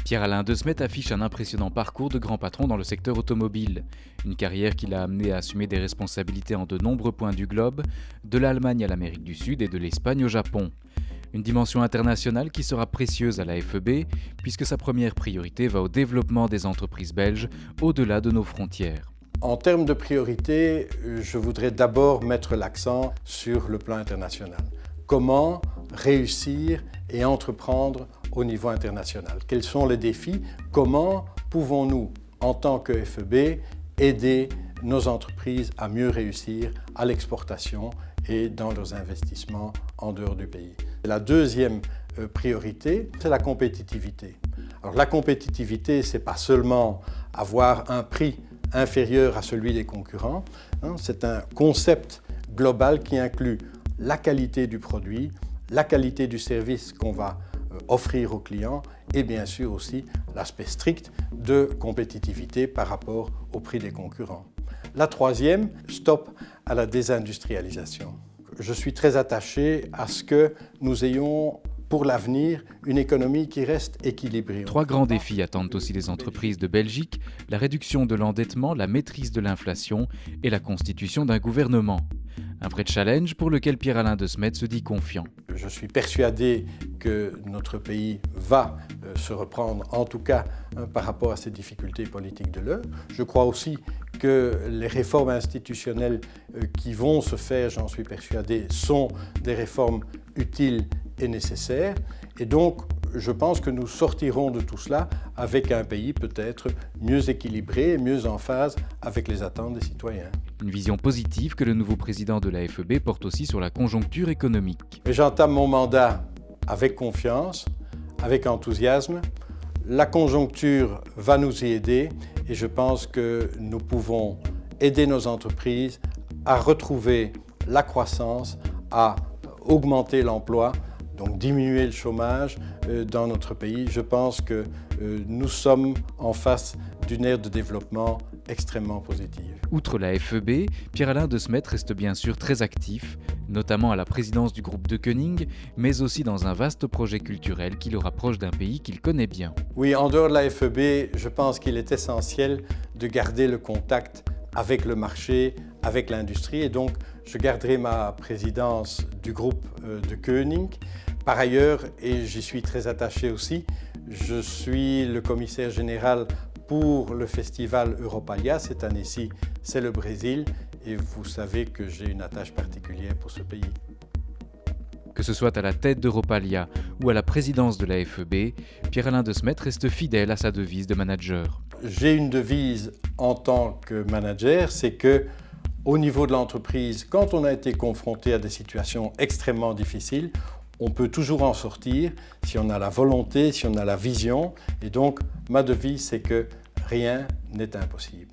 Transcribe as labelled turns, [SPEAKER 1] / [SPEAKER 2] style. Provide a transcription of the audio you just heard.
[SPEAKER 1] Pierre-Alain Desmet affiche un impressionnant parcours de grand patron dans le secteur automobile. Une carrière qui l'a amené à assumer des responsabilités en de nombreux points du globe, de l'Allemagne à l'Amérique du Sud et de l'Espagne au Japon. Une dimension internationale qui sera précieuse à la FEB, puisque sa première priorité va au développement des entreprises belges au-delà de nos frontières.
[SPEAKER 2] En termes de priorité, je voudrais d'abord mettre l'accent sur le plan international. Comment réussir et entreprendre au niveau international? Quels sont les défis? Comment pouvons-nous, en tant que FEB, aider nos entreprises à mieux réussir à l'exportation et dans leurs investissements en dehors du pays? La deuxième priorité, c'est la compétitivité. Alors, la compétitivité, ce n'est pas seulement avoir un prix inférieur à celui des concurrents, c'est un concept global qui inclut la qualité du produit, la qualité du service qu'on va offrir aux clients et bien sûr aussi l'aspect strict de compétitivité par rapport au prix des concurrents. La troisième, stop à la désindustrialisation. Je suis très attaché à ce que nous ayons pour l'avenir une économie qui reste équilibrée.
[SPEAKER 1] Trois grands défis attendent aussi les entreprises de Belgique, la réduction de l'endettement, la maîtrise de l'inflation et la constitution d'un gouvernement. Un vrai challenge pour lequel Pierre-Alain Desmet se dit confiant.
[SPEAKER 2] Je suis persuadé que notre pays va se reprendre, en tout cas par rapport à ces difficultés politiques de l'heure. Je crois aussi que les réformes institutionnelles qui vont se faire, j'en suis persuadé, sont des réformes utiles et nécessaires. Et donc, je pense que nous sortirons de tout cela avec un pays peut-être mieux équilibré et mieux en phase avec les attentes des citoyens.
[SPEAKER 1] Une vision positive que le nouveau président de la FEB porte aussi sur la conjoncture économique.
[SPEAKER 2] J'entame mon mandat avec confiance, avec enthousiasme. La conjoncture va nous y aider et je pense que nous pouvons aider nos entreprises à retrouver la croissance, à augmenter l'emploi, donc diminuer le chômage dans notre pays. Je pense que nous sommes en face d'une ère de développement extrêmement positive.
[SPEAKER 1] Outre la FEB, Pierre-Alain Desmet reste bien sûr très actif, notamment à la présidence du groupe de Koenig, mais aussi dans un vaste projet culturel qui le rapproche d'un pays qu'il connaît bien.
[SPEAKER 2] Oui, en dehors de la FEB, je pense qu'il est essentiel de garder le contact avec le marché, avec l'industrie, et donc je garderai ma présidence du groupe de Koenig. Par ailleurs, et j'y suis très attaché aussi, je suis le commissaire général pour le festival Europalia. Cette année-ci, c'est le Brésil et vous savez que j'ai une attache particulière pour ce pays.
[SPEAKER 1] Que ce soit à la tête d'Europalia ou à la présidence de la FEB, Pierre-Alain Desmet reste fidèle à sa devise de manager.
[SPEAKER 2] J'ai une devise en tant que manager, c'est que au niveau de l'entreprise, quand on a été confronté à des situations extrêmement difficiles, on peut toujours en sortir si on a la volonté, si on a la vision. Et donc, ma devise, c'est que rien n'est impossible.